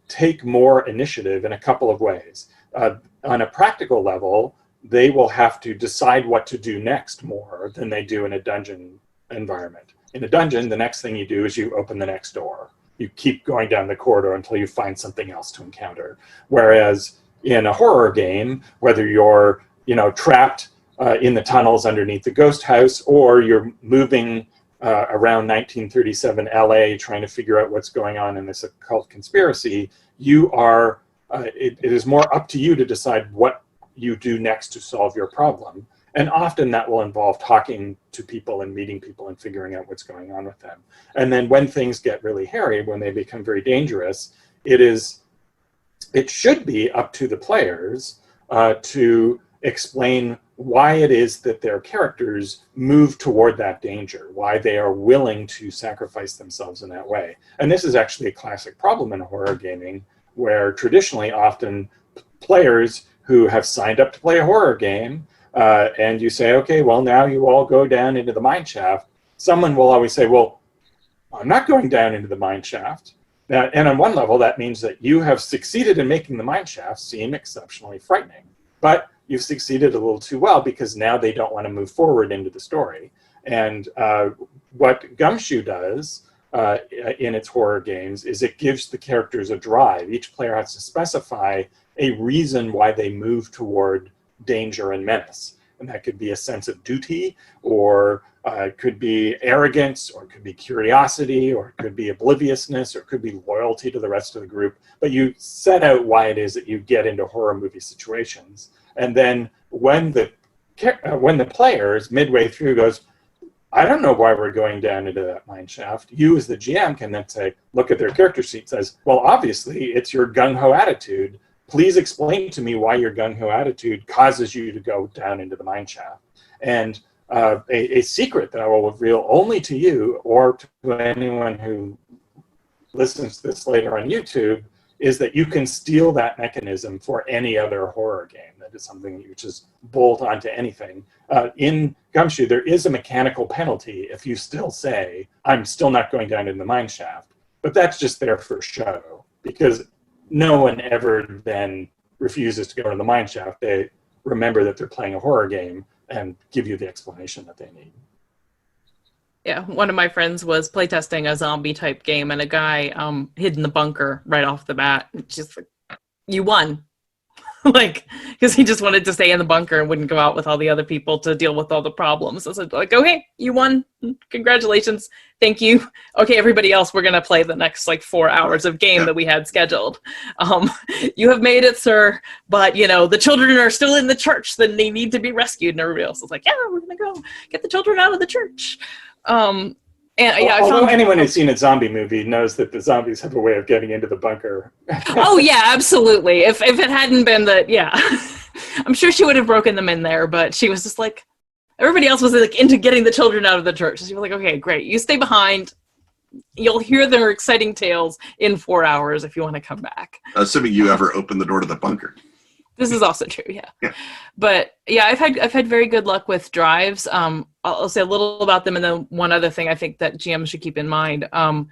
take more initiative in a couple of ways. On a practical level, they will have to decide what to do next more than they do in a dungeon environment. In a dungeon, the next thing you do is you open the next door. You keep going down the corridor until you find something else to encounter. Whereas in a horror game, whether you're, you know, trapped in the tunnels underneath the ghost house, or you're moving around 1937 LA trying to figure out what's going on in this occult conspiracy, you are, it is more up to you to decide what you do next to solve your problem. And often that will involve talking to people and meeting people and figuring out what's going on with them. And then when things get really hairy, when they become very dangerous, it should be up to the players to explain why it is that their characters move toward that danger, why they are willing to sacrifice themselves in that way. And this is actually a classic problem in horror gaming, where traditionally often players who have signed up to play a horror game, and you say, okay, well, now you all go down into the mine shaft. Someone will always say, well, I'm not going down into the mine shaft. And on one level, that means that you have succeeded in making the mine shaft seem exceptionally frightening. But you've succeeded a little too well, because now they don't want to move forward into the story. And what Gumshoe does in its horror games is it gives the characters a drive. Each player has to specify a reason why they move toward danger and menace. And that could be a sense of duty, or it could be arrogance, or it could be curiosity, or it could be obliviousness, or it could be loyalty to the rest of the group. But you set out why it is that you get into horror movie situations. And then when the players midway through goes, I don't know why we're going down into that mine shaft, you as the GM can then say, look at their character sheet, says, well, obviously it's your gung-ho attitude. Please explain to me why your gung-ho attitude causes you to go down into the mine shaft. And a secret that I will reveal only to you or to anyone who listens to this later on YouTube is that you can steal that mechanism for any other horror game. That is something that you just bolt onto anything. In Gumshoe, there is a mechanical penalty if you still say, I'm still not going down in the mine shaft. But that's just there for show, because no one ever then refuses to go to the mine shaft. They remember that they're playing a horror game and give you the explanation that they need. Yeah, one of my friends was playtesting a zombie type game, and a guy hid in the bunker right off the bat. Just like, you won. Like, because he just wanted to stay in the bunker and wouldn't go out with all the other people to deal with all the problems. So it's like, okay, you won. Congratulations. Thank you. Okay, everybody else, we're going to play the next 4 hours of game that we had scheduled. You have made it, sir, but, the children are still in the church, then they need to be rescued. And everybody else is like, yeah, we're going to go get the children out of the church. Although anyone who's seen a zombie movie knows that the zombies have a way of getting into the bunker. Oh yeah, absolutely. If it hadn't been that, yeah, I'm sure she would have broken them in there. But she was just like, everybody else was into getting the children out of the church. So she was like, okay, great, you stay behind. You'll hear their exciting tales in 4 hours if you want to come back. Assuming you ever open the door to the bunker. This is also true, yeah. But yeah, I've had very good luck with drives. I'll say a little about them, and then one other thing I think that GMs should keep in mind. And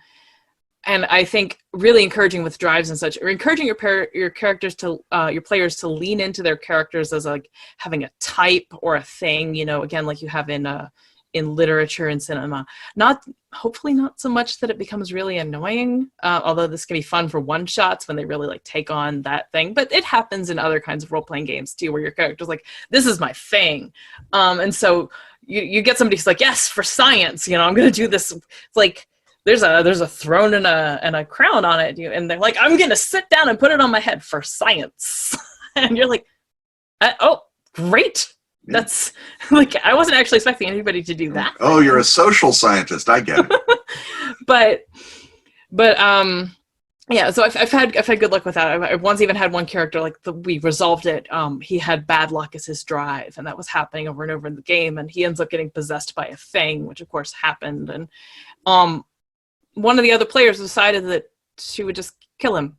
I think really encouraging with drives and such, or encouraging your characters to your players to lean into their characters as having a type or a thing. Again, like you have in literature and cinema. Hopefully not so much that it becomes really annoying, although this can be fun for one-shots when they really take on that thing. But it happens in other kinds of role-playing games too, where your character's like, this is my thing. And so you get somebody who's like, yes, for science, I'm going to do this. It's like, there's a throne and a crown on it. And they're like, I'm going to sit down and put it on my head for science. And you're like, oh, great. That's I wasn't actually expecting anybody to do that. Oh, you're a social scientist. I get it. but yeah. So I've had good luck with that. I've once even had one character we resolved it. He had bad luck as his drive, and that was happening over and over in the game. And he ends up getting possessed by a thing, which of course happened. And one of the other players decided that she would just kill him.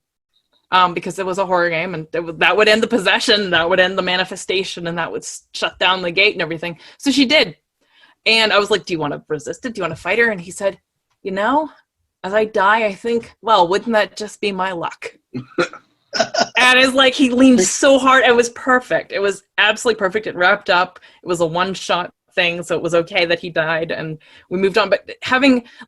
Because it was a horror game, and that would end the possession, that would end the manifestation, and that would shut down the gate and everything. So she did. And I was like, do you want to resist it? Do you want to fight her? And he said, as I die, I think, well, wouldn't that just be my luck? And it's like he leaned so hard. It was perfect. It was absolutely perfect. It wrapped up. It was a one-shot thing, so it was okay that he died, and we moved on. But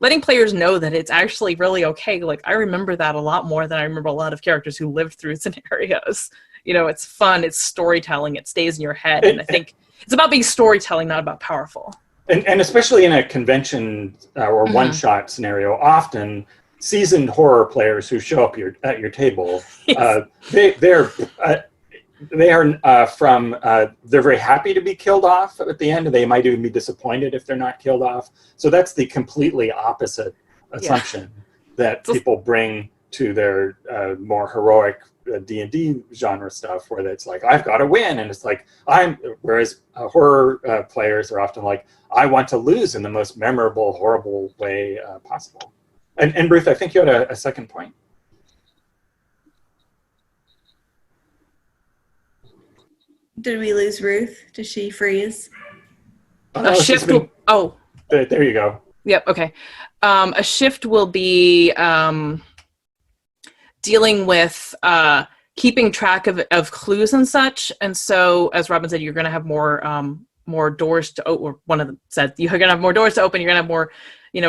letting players know that it's actually really okay. I remember that a lot more than I remember a lot of characters who lived through scenarios. It's fun, it's storytelling, it stays in your head, and I think it's about being storytelling, not about powerful. And especially in a convention or one-shot scenario, often seasoned horror players who show up at your table, yes. They're very happy to be killed off at the end, and they might even be disappointed if they're not killed off. So that's the completely opposite assumption that people bring to their more heroic D&D genre stuff, where it's like, I've got to win, and it's like, whereas horror players are often like, I want to lose in the most memorable, horrible way possible. And Ruth, I think you had a second point. Did we lose Ruth? Did she freeze? A shift. There you go. Yep. Okay. A shift will be dealing with keeping track of clues and such. And so, as Robin said, you're going to have more doors to open. Or one of them said you're going to have more doors to open. You're going to have more,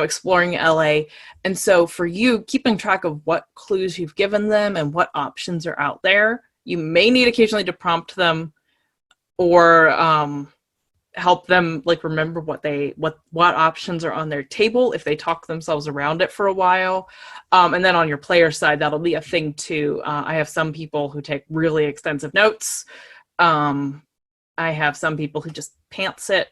exploring LA. And so, for you, keeping track of what clues you've given them and what options are out there, you may need occasionally to prompt them. Or help them like remember what options are on their table if they talk themselves around it for a while. And then on your player side, that'll be a thing too. I have some people who take really extensive notes. I have some people who just pants it.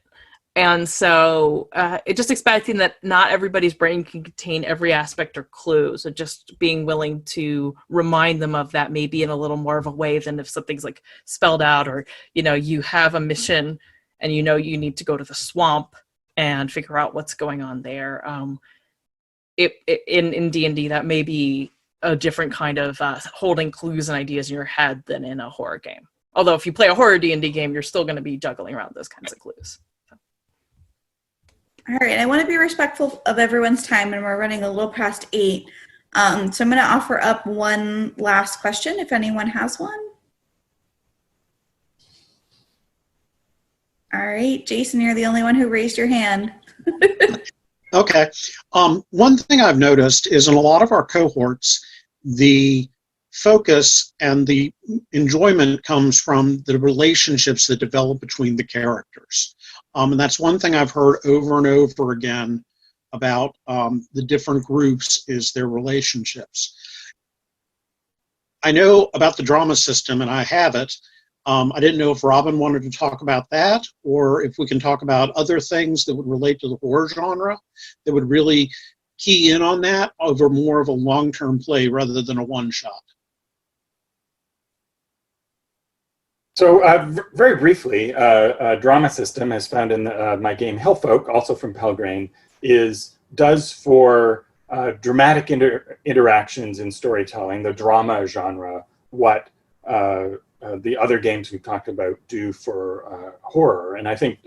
And so it just expecting that not everybody's brain can contain every aspect or clue. So just being willing to remind them of that, maybe in a little more of a way than if something's like spelled out, or, you know, you have a mission and you know you need to go to the swamp and figure out what's going on there. In D&D, that may be a different kind of holding clues and ideas in your head than in a horror game. Although if you play a horror D&D game, you're still going to be juggling around those kinds of clues. All right, I want to be respectful of everyone's time, and we're running a little past 8. So I'm going to offer up one last question if anyone has one. All right, Jason, you're the only one who raised your hand. Okay. One thing I've noticed is in a lot of our cohorts, the focus and the enjoyment comes from the relationships that develop between the characters. And that's one thing I've heard over and over again about the different groups is their relationships. I know about the drama system, and I have it. I didn't know if Robin wanted to talk about that, or if we can talk about other things that would relate to the horror genre that would really key in on that over more of a long-term play rather than a one-shot. So very briefly, a drama system as found in my game Hillfolk, also from Pelgrane, does for dramatic interactions in storytelling, the drama genre, what the other games we've talked about do for horror. And I think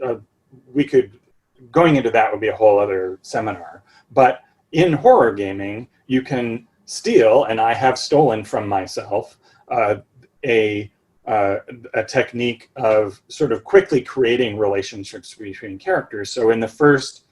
going into that would be a whole other seminar. But in horror gaming, you can steal, and I have stolen from myself, a technique of sort of quickly creating relationships between characters. So in the first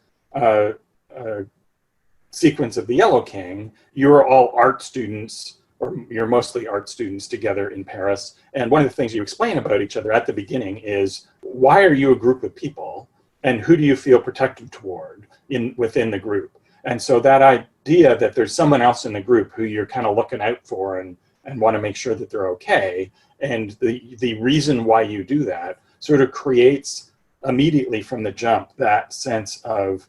sequence of the Yellow King, you're all art students, or you're mostly art students together in Paris. And one of the things you explain about each other at the beginning is, why are you a group of people? And who do you feel protected toward within the group? And so that idea that there's someone else in the group who you're kind of looking out for and want to make sure that they're okay, and the reason why you do that sort of creates immediately from the jump that sense of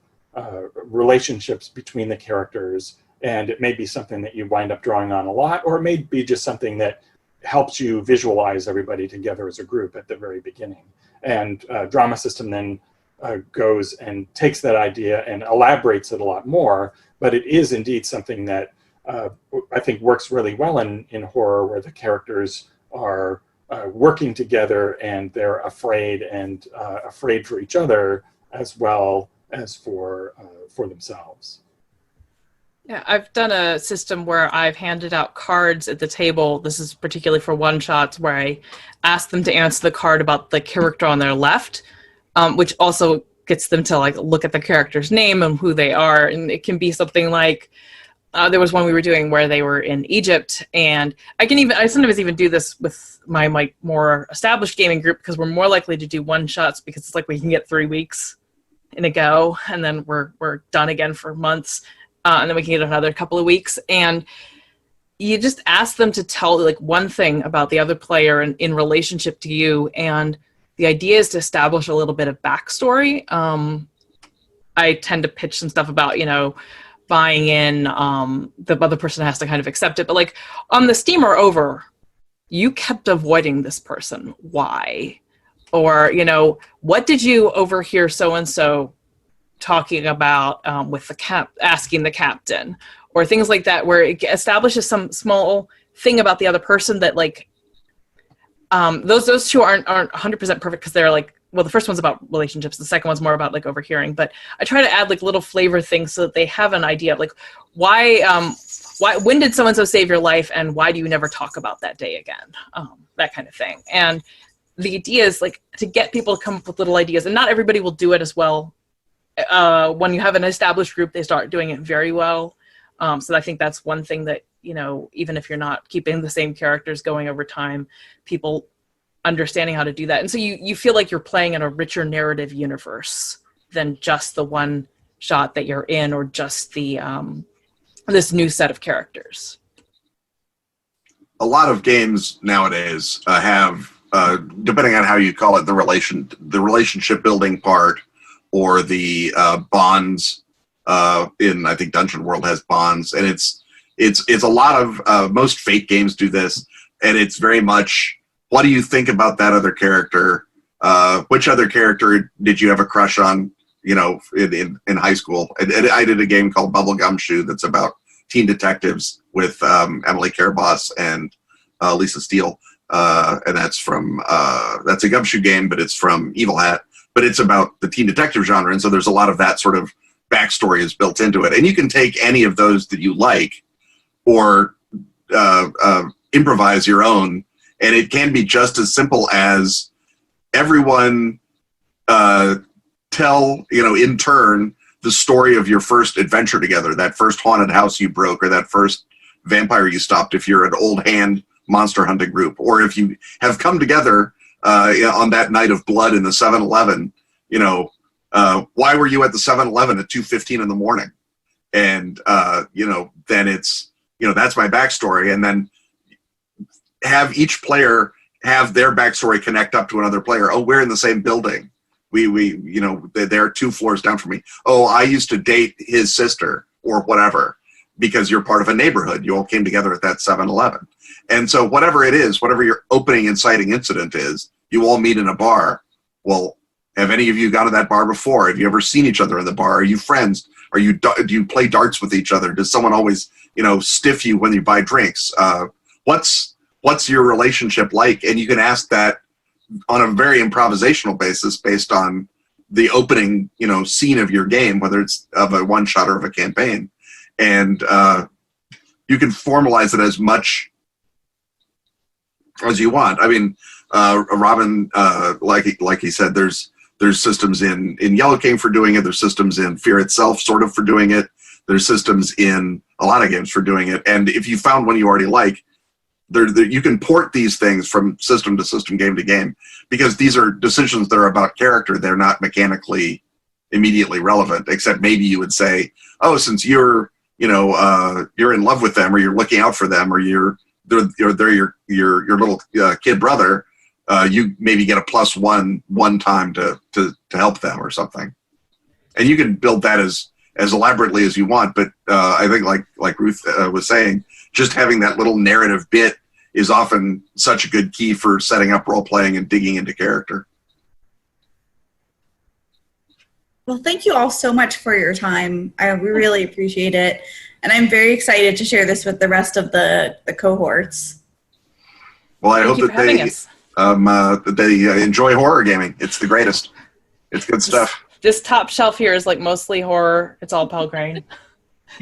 relationships between the characters. And it may be something that you wind up drawing on a lot, or it may be just something that helps you visualize everybody together as a group at the very beginning. And drama system then goes and takes that idea and elaborates it a lot more, but it is indeed something that I think works really well in horror, where the characters are working together and they're afraid for each other as well as for themselves. Yeah, I've done a system where I've handed out cards at the table. This is particularly for one-shots, where I ask them to answer the card about the character on their left, which also gets them to like look at the character's name and who they are. And it can be something like, there was one we were doing where they were in Egypt, and I sometimes even do this with my more established gaming group, because we're more likely to do one-shots because it's like we can get 3 weeks in a go, and then we're done again for months. And then we can get another couple of weeks. And you just ask them to tell like one thing about the other player in relationship to you. And the idea is to establish a little bit of backstory. I tend to pitch some stuff about, buying in, the other person has to kind of accept it. But like on the steamer over, you kept avoiding this person. Why? Or, what did you overhear so-and-so talking about with asking the captain, or things like that, where it establishes some small thing about the other person that like those two aren't 100% perfect, because they're like, well, the first one's about relationships, the second one's more about like overhearing, but I try to add like little flavor things so that they have an idea of like why when did so-and-so save your life, and why do you never talk about that day again, that kind of thing. And the idea is like to get people to come up with little ideas, and not everybody will do it as well. When you have an established group, they start doing it very well. So I think that's one thing that, even if you're not keeping the same characters going over time, people understanding how to do that. And so you feel like you're playing in a richer narrative universe than just the one shot that you're in, or just the this new set of characters. A lot of games nowadays have, depending on how you call it, the relationship building part, or the bonds. In, I think Dungeon World has bonds, and it's a lot of most Fate games do this, and it's very much, what do you think about that other character? Which other character did you have a crush on? In high school. And I did a game called Bubblegum Shoe that's about teen detectives with Emily Caraboss and Lisa Steele, and that's a gumshoe game, but it's from Evil Hat. But it's about the teen detective genre, and so there's a lot of that sort of backstory is built into it. And you can take any of those that you like, or improvise your own, and it can be just as simple as everyone tell, in turn, the story of your first adventure together, that first haunted house you broke, or that first vampire you stopped, if you're an old hand monster hunting group, or if you have come together on that night of blood in the 7-Eleven, why were you at the 7-Eleven at 2:15 in the morning? And, then it's, that's my backstory. And then have each player have their backstory connect up to another player. Oh, we're in the same building. They're 2 floors down from me. Oh, I used to date his sister, or whatever, because you're part of a neighborhood. You all came together at that 7-Eleven. And so whatever it is, whatever your opening inciting incident is, you all meet in a bar. Well, have any of you gone to that bar before? Have you ever seen each other in the bar? Are you friends? Do you play darts with each other? Does someone always, stiff you when you buy drinks? What's your relationship like? And you can ask that on a very improvisational basis, based on the opening, scene of your game, whether it's of a one shot or of a campaign. And you can formalize it as much as you want. I mean, Robin, like he said, there's systems in Yellow Cane for doing it. There's systems in Fear itself sort of for doing it. There's systems in a lot of games for doing it. And if you found one you already like, you can port these things from system to system, game to game, because these are decisions that are about character. They're not mechanically immediately relevant, except maybe you would say, oh, since you're in love with them, or you're looking out for them, or they're your little kid brother, you maybe get a +1 time to help them or something. And you can build that as elaborately as you want, but I think like Ruth was saying, just having that little narrative bit is often such a good key for setting up role-playing and digging into character. Well, thank you all so much for your time. We really appreciate it. And I'm very excited to share this with the rest of the cohorts. Well, I hope that they enjoy horror gaming. It's the greatest. It's good stuff. This top shelf here is like mostly horror. It's all Pelgrane.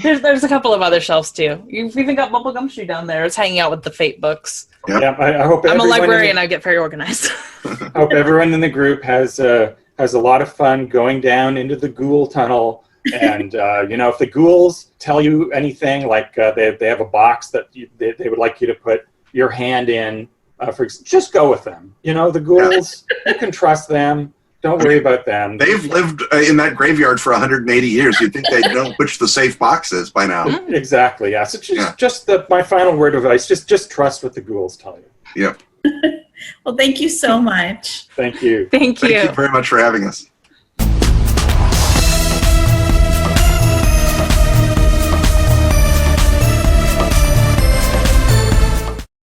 There's a couple of other shelves too. You've even got Bubblegum Shoe down there. It's hanging out with the Fate books. Yep. Yeah, I hope I'm a librarian. I get very organized. I hope everyone in the group has a lot of fun going down into the ghoul tunnel. And if the ghouls tell you anything, like they have a box that they would like you to put your hand in, just go with them. The ghouls, you can trust them. Don't worry about them. They've lived in that graveyard for 180 years. You'd think they'd know which the safe box is by now. Exactly, yeah. So just my final word of advice, just trust what the ghouls tell you. Yep. Well, thank you so much. Thank you. Thank you. Thank you very much for having us.